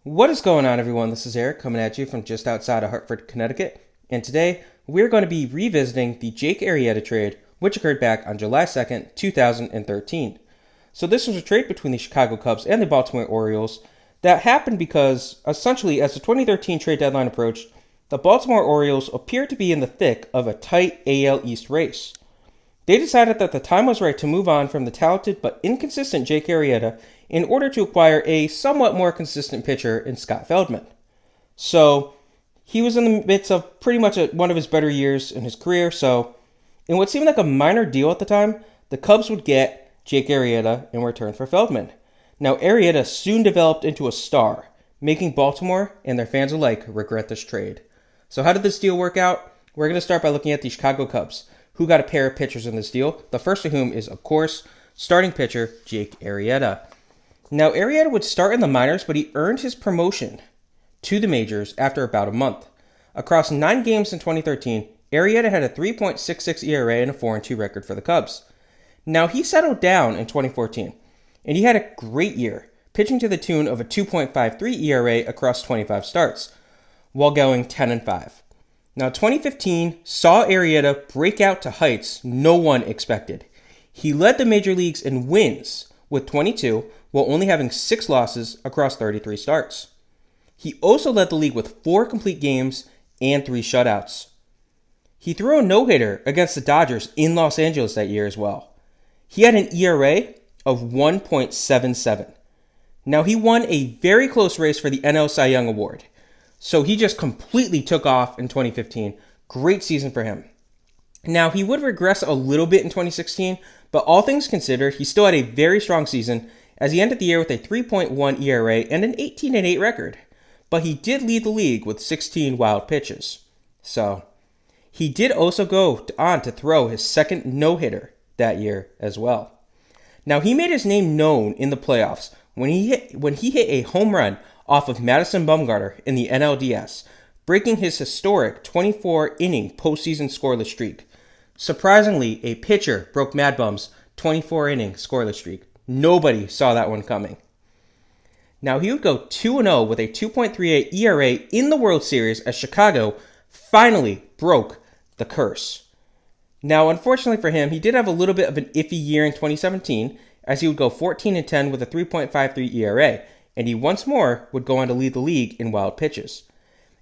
What is going on, everyone? This is Eric coming at you from just outside of Hartford, Connecticut. And today, we're going to be revisiting the Jake Arrieta trade, which occurred back on July 2nd, 2013. So this was a trade between the Chicago Cubs and the Baltimore Orioles that happened because, essentially, as the 2013 trade deadline approached, the Baltimore Orioles appeared to be in the thick of a tight AL East race. They decided that the time was right to move on from the talented but inconsistent Jake Arrieta in order to acquire a somewhat more consistent pitcher in Scott Feldman. So he was in the midst of pretty much one of his better years in his career. So in what seemed like a minor deal at the time, the Cubs would get Jake Arrieta in return for Feldman. Now Arrieta soon developed into a star, making Baltimore and their fans alike regret this trade. So how did this deal work out? We're going to start by looking at the Chicago Cubs, who got a pair of pitchers in this deal, the first of whom is, of course, starting pitcher Jake Arrieta. Now, Arrieta would start in the minors, but he earned his promotion to the majors after about a month. Across 9 games in 2013, Arrieta had a 3.66 ERA and a 4-2 record for the Cubs. Now, he settled down in 2014, and he had a great year, pitching to the tune of a 2.53 ERA across 25 starts, while going 10-5. Now, 2015 saw Arrieta break out to heights no one expected. He led the major leagues in wins with 22, while only having 6 losses across 33 starts. He also led the league with 4 complete games and 3 shutouts. He threw a no-hitter against the Dodgers in Los Angeles that year as well. He had an ERA of 1.77. Now, he won a very close race for the NL Cy Young Award. So he just completely took off in 2015. Great season for him. Now, he would regress a little bit in 2016, but all things considered, he still had a very strong season as he ended the year with a 3.1 ERA and an 18-8 record. But he did lead the league with 16 wild pitches. So he did also go on to throw his second no-hitter that year as well. Now, he made his name known in the playoffs when he hit a home run off of Madison Bumgarner in the NLDS, breaking his historic 24-inning postseason scoreless streak. Surprisingly, a pitcher broke Mad Bum's 24-inning scoreless streak. Nobody saw that one coming. Now, he would go 2-0 with a 2.38 ERA in the World Series as Chicago finally broke the curse. Now, unfortunately for him, he did have a little bit of an iffy year in 2017 as he would go 14-10 with a 3.53 ERA, and he once more would go on to lead the league in wild pitches.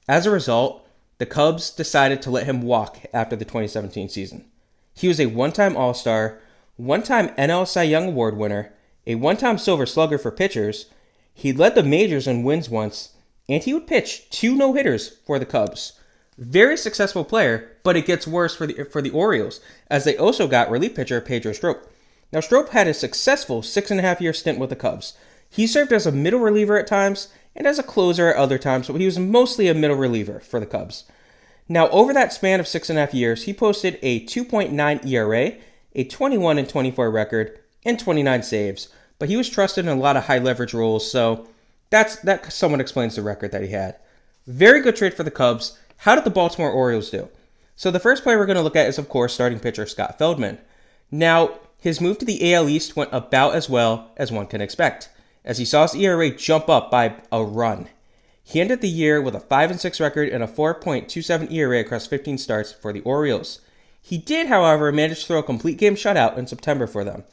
As a result, the Cubs decided to let him walk after the 2017 season. He was a one-time All-Star, one-time NL Cy Young Award winner, a one-time Silver Slugger for pitchers. He led the majors in wins once, and he would pitch 2 no-hitters for the Cubs. Very successful player, but it gets worse for the Orioles, as they also got relief pitcher Pedro Strop. Now, Strop had a successful 6.5-year stint with the Cubs. He served as a middle reliever at times and as a closer at other times, but he was mostly a middle reliever for the Cubs. Now, over that span of 6.5 years, he posted a 2.9 ERA, a 21-24 record, and 29 saves, but he was trusted in a lot of high leverage roles, so that somewhat explains the record that he had. Very good trade for the Cubs. How did the Baltimore Orioles do? So the first player we're going to look at is, of course, starting pitcher Scott Feldman. Now, his move to the AL East went about as well as one can expect, as he saw his ERA jump up by a run. He ended the year with a 5-6 record and a 4.27 ERA across 15 starts for the Orioles. He did, however, manage to throw a complete game shutout in September for them.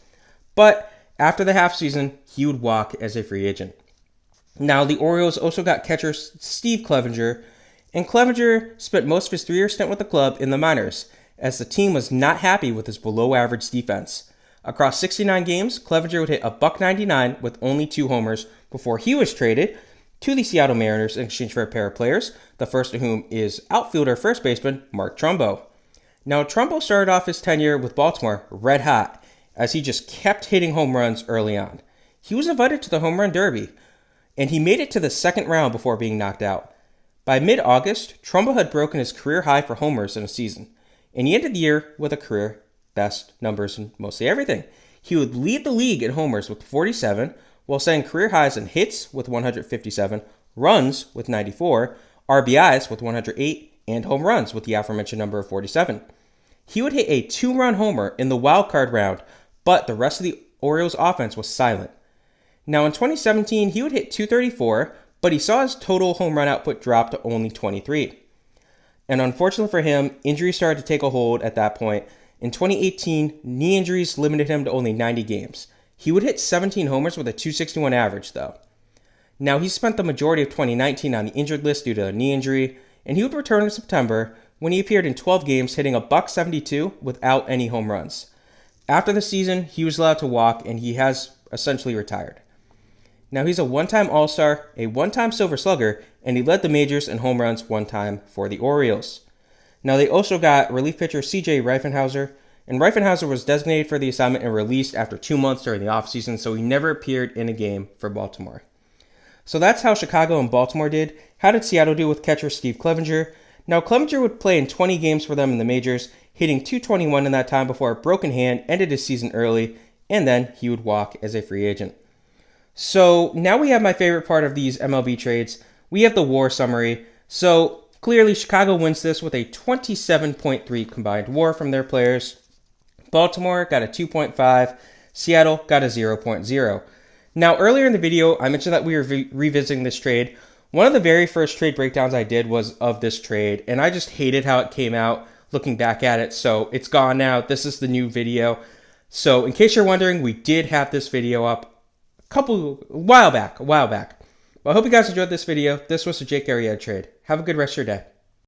But after the half season, he would walk as a free agent. Now, the Orioles also got catcher Steve Clevenger, and Clevenger spent most of his 3-year stint with the club in the minors, as the team was not happy with his below-average defense. Across 69 games, Clevenger would hit a .99 with only 2 homers before he was traded to the Seattle Mariners in exchange for a pair of players, the first of whom is outfielder first baseman Mark Trumbo. Now, Trumbo started off his tenure with Baltimore red hot, as he just kept hitting home runs early on. He was invited to the Home Run Derby, and he made it to the second round before being knocked out. By mid-August, Trumbo had broken his career high for homers in a season, and he ended the year with a career best numbers in mostly everything. He would lead the league in homers with 47, while setting career highs in hits with 157, runs with 94, RBIs with 108, and home runs with the aforementioned number of 47. He would hit a 2-run homer in the wild card round, but the rest of the Orioles offense was silent. Now in 2017, he would hit .234, but he saw his total home run output drop to only 23. And unfortunately for him, injuries started to take a hold at that point. In 2018, knee injuries limited him to only 90 games. He would hit 17 homers with a 261 average, though. Now, he spent the majority of 2019 on the injured list due to a knee injury, and he would return in September when he appeared in 12 games, hitting a .172 without any home runs. After the season, he was allowed to walk, and he has essentially retired. Now, he's a one-time All-Star, a one-time Silver Slugger, and he led the majors in home runs one time for the Orioles. Now, they also got relief pitcher C.J. Reifenhauser, and Reifenhauser was designated for the assignment and released after 2 months during the offseason, so he never appeared in a game for Baltimore. So that's how Chicago and Baltimore did. How did Seattle do with catcher Steve Clevenger? Now, Clevenger would play in 20 games for them in the majors, hitting .221 in that time before a broken hand ended his season early, and then he would walk as a free agent. So now we have my favorite part of these MLB trades. We have the WAR summary. So clearly Chicago wins this with a 27.3 combined WAR from their players. Baltimore got a 2.5. Seattle got a 0.0. Now earlier in the video, I mentioned that we were revisiting this trade. One of the very first trade breakdowns I did was of this trade, and I just hated how it came out looking back at it. So it's gone now. This is the new video. So in case you're wondering, we did have this video up a while back. Well, I hope you guys enjoyed this video. This was the Jake Arrieta trade. Have a good rest of your day.